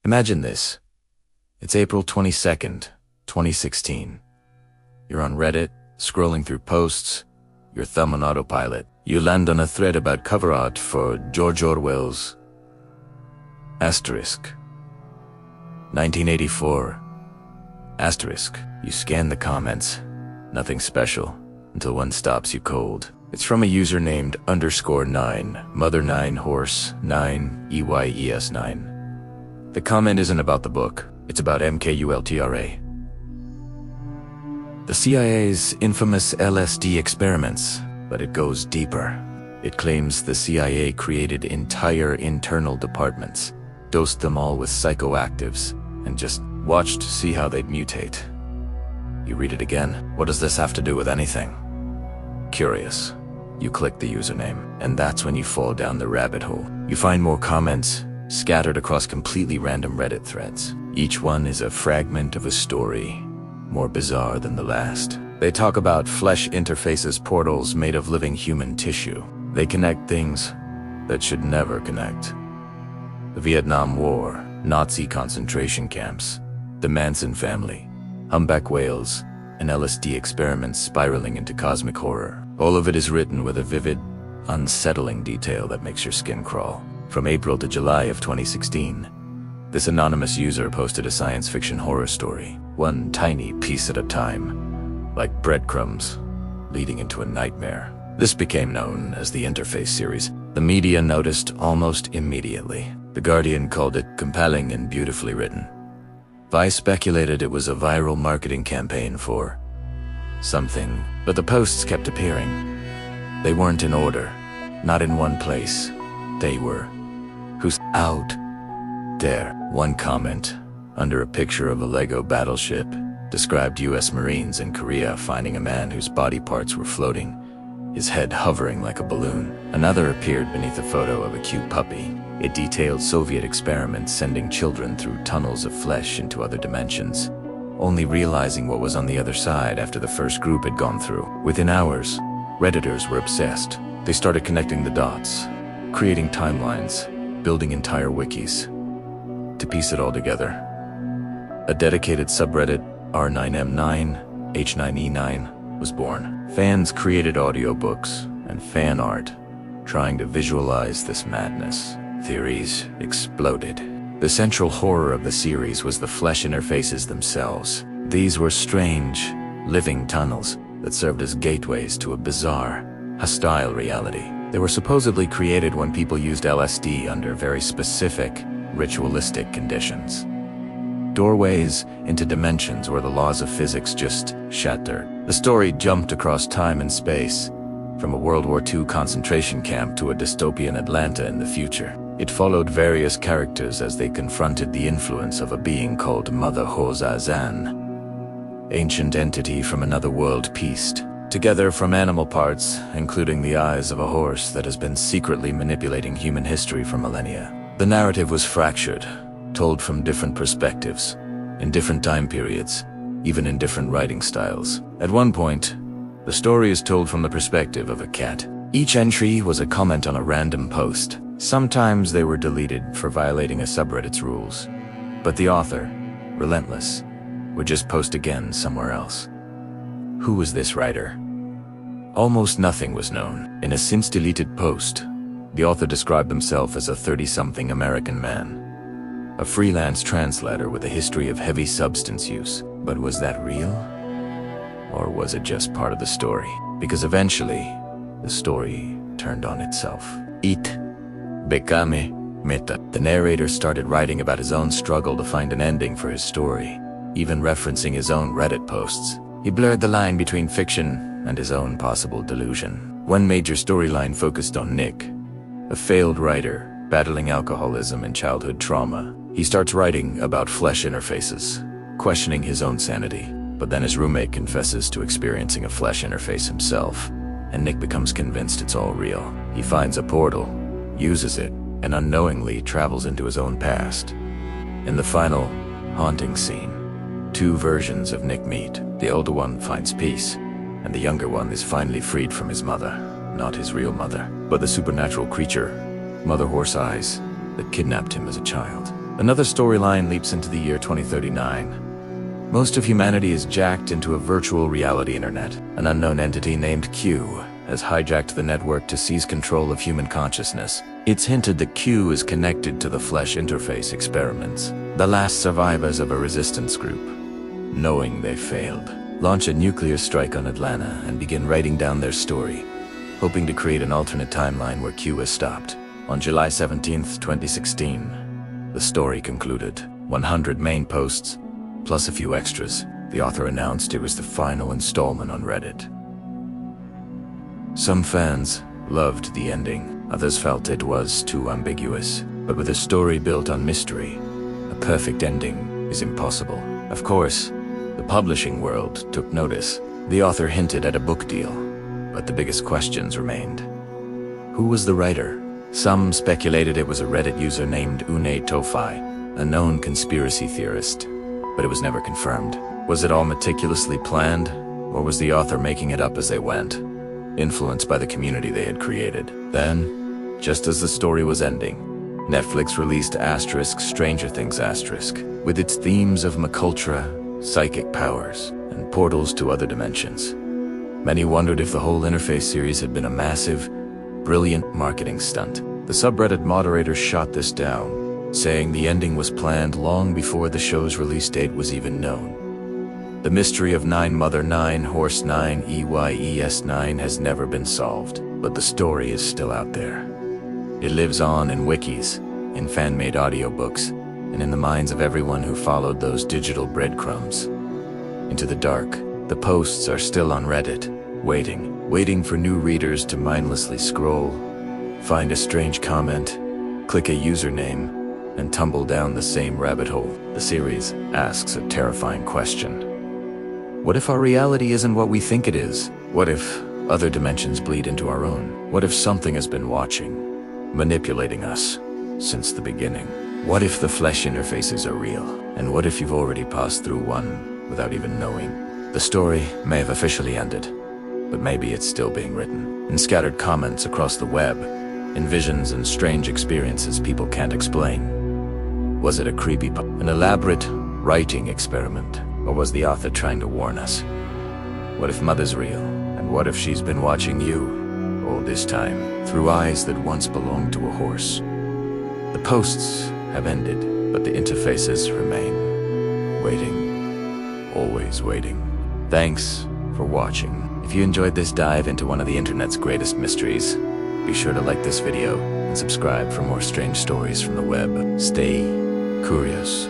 Imagine this. It's April 22nd, 2016. You're on Reddit, scrolling through posts, your thumb on autopilot. You land on a thread about cover art for George Orwell's Asterisk. 1984. Asterisk. You scan the comments. Nothing special, until one stops you cold. It's from a user named _9MOTHER9HORSE9EYES9. The comment isn't about the book, it's about MKULTRA. The CIA's infamous LSD experiments, but it goes deeper. It claims the CIA created entire internal departments, dosed them all with psychoactives, and just watched to see how they'd mutate. You read it again. What does this have to do with anything? Curious. You click the username, and that's when you fall down the rabbit hole. You find more comments, scattered across completely random Reddit threads. Each one is a fragment of a story, more bizarre than the last. They talk about flesh interfaces, portals made of living human tissue. They connect things that should never connect. The Vietnam War, Nazi concentration camps, the Manson Family, humpback whales, and LSD experiments spiraling into cosmic horror. All of it is written with a vivid, unsettling detail that makes your skin crawl. From April to July of 2016, this anonymous user posted a science fiction horror story, one tiny piece at a time, like breadcrumbs leading into a nightmare. This became known as the Interface series. The media noticed almost immediately. The Guardian called it compelling and beautifully written. Vice speculated it was a viral marketing campaign for something, but the posts kept appearing. They weren't in order, not in one place. They were who's out there. One comment, under a picture of a Lego battleship, described US Marines in Korea finding a man whose body parts were floating, his head hovering like a balloon. Another appeared beneath a photo of a cute puppy. It detailed Soviet experiments sending children through tunnels of flesh into other dimensions, only realizing what was on the other side after the first group had gone through. Within hours, Redditors were obsessed. They started connecting the dots, creating timelines, building entire wikis. To piece it all together, a dedicated subreddit, r9m9h9e9, was born. Fans created audiobooks and fan art, trying to visualize this madness. Theories exploded. The central horror of the series was the flesh interfaces themselves. These were strange, living tunnels that served as gateways to a bizarre, hostile reality. They were supposedly created when people used LSD under very specific, ritualistic conditions. Doorways into dimensions where the laws of physics just shattered. The story jumped across time and space, from a World War II concentration camp to a dystopian Atlanta in the future. It followed various characters as they confronted the influence of a being called Mother Horsa-Zan, ancient entity from another world pieced together from animal parts, including the eyes of a horse that has been secretly manipulating human history for millennia. The narrative was fractured, told from different perspectives, in different time periods, even in different writing styles. At one point, the story is told from the perspective of a cat. Each entry was a comment on a random post. Sometimes they were deleted for violating a subreddit's rules, but the author, relentless, would just post again somewhere else. Who was this writer? Almost nothing was known. In a since-deleted post, the author described himself as a 30-something American man, a freelance translator with a history of heavy substance use. But was that real? Or was it just part of the story? Because eventually, the story turned on itself. It became meta. The narrator started writing about his own struggle to find an ending for his story, even referencing his own Reddit posts. He blurred the line between fiction and his own possible delusion. One major storyline focused on Nick, a failed writer battling alcoholism and childhood trauma. He starts writing about flesh interfaces, questioning his own sanity. But then his roommate confesses to experiencing a flesh interface himself, and Nick becomes convinced it's all real. He finds a portal, uses it, and unknowingly travels into his own past. In the final, haunting scene, two versions of Nick meet. The older one finds peace, and the younger one is finally freed from his mother. Not his real mother, but the supernatural creature, Mother Horse Eyes, that kidnapped him as a child. Another storyline leaps into the year 2039. Most of humanity is jacked into a virtual reality internet. An unknown entity named Q has hijacked the network to seize control of human consciousness. It's hinted that Q is connected to the flesh interface experiments. The last survivors of a resistance group, knowing they failed, launch a nuclear strike on Atlanta and begin writing down their story, hoping to create an alternate timeline where Q is stopped. On July 17th, 2016, the story concluded. 100 main posts, plus a few extras. The author announced it was the final installment on Reddit. Some fans loved the ending, others felt it was too ambiguous. But with a story built on mystery, a perfect ending is impossible. Of course, the publishing world took notice. The author hinted at a book deal, but the biggest questions remained. Who was the writer? Some speculated it was a Reddit user named unrelated, a known conspiracy theorist, but it was never confirmed. Was it all meticulously planned, or was the author making it up as they went, influenced by the community they had created? Then, just as the story was ending, Netflix released Stranger Things with its themes of Macultura, psychic powers, and portals to other dimensions. Many wondered if the whole Interface series had been a massive, brilliant marketing stunt. The subreddit moderators shot this down, saying the ending was planned long before the show's release date was even known. The mystery of 9MOTHER9HORSE9EYES9 has never been solved, but the story is still out there. It lives on in Wikis, in fan-made audiobooks, and in the minds of everyone who followed those digital breadcrumbs. Into the dark, the posts are still on Reddit, waiting for new readers to mindlessly scroll, find a strange comment, click a username, and tumble down the same rabbit hole. The series asks a terrifying question. What if our reality isn't what we think it is? What if other dimensions bleed into our own? What if something has been watching, manipulating us since the beginning? What if the flesh interfaces are real? And what if you've already passed through one without even knowing? The story may have officially ended, but maybe it's still being written. In scattered comments across the web, in visions and strange experiences people can't explain. Was it a creepypasta, an elaborate writing experiment, or was the author trying to warn us? What if Mother's real, and what if she's been watching you all this time, through eyes that once belonged to a horse? The posts have ended, but the interfaces remain, waiting, always waiting. Thanks for watching. If you enjoyed this dive into one of the internet's greatest mysteries, be sure to like this video and subscribe for more strange stories from the web. Stay curious.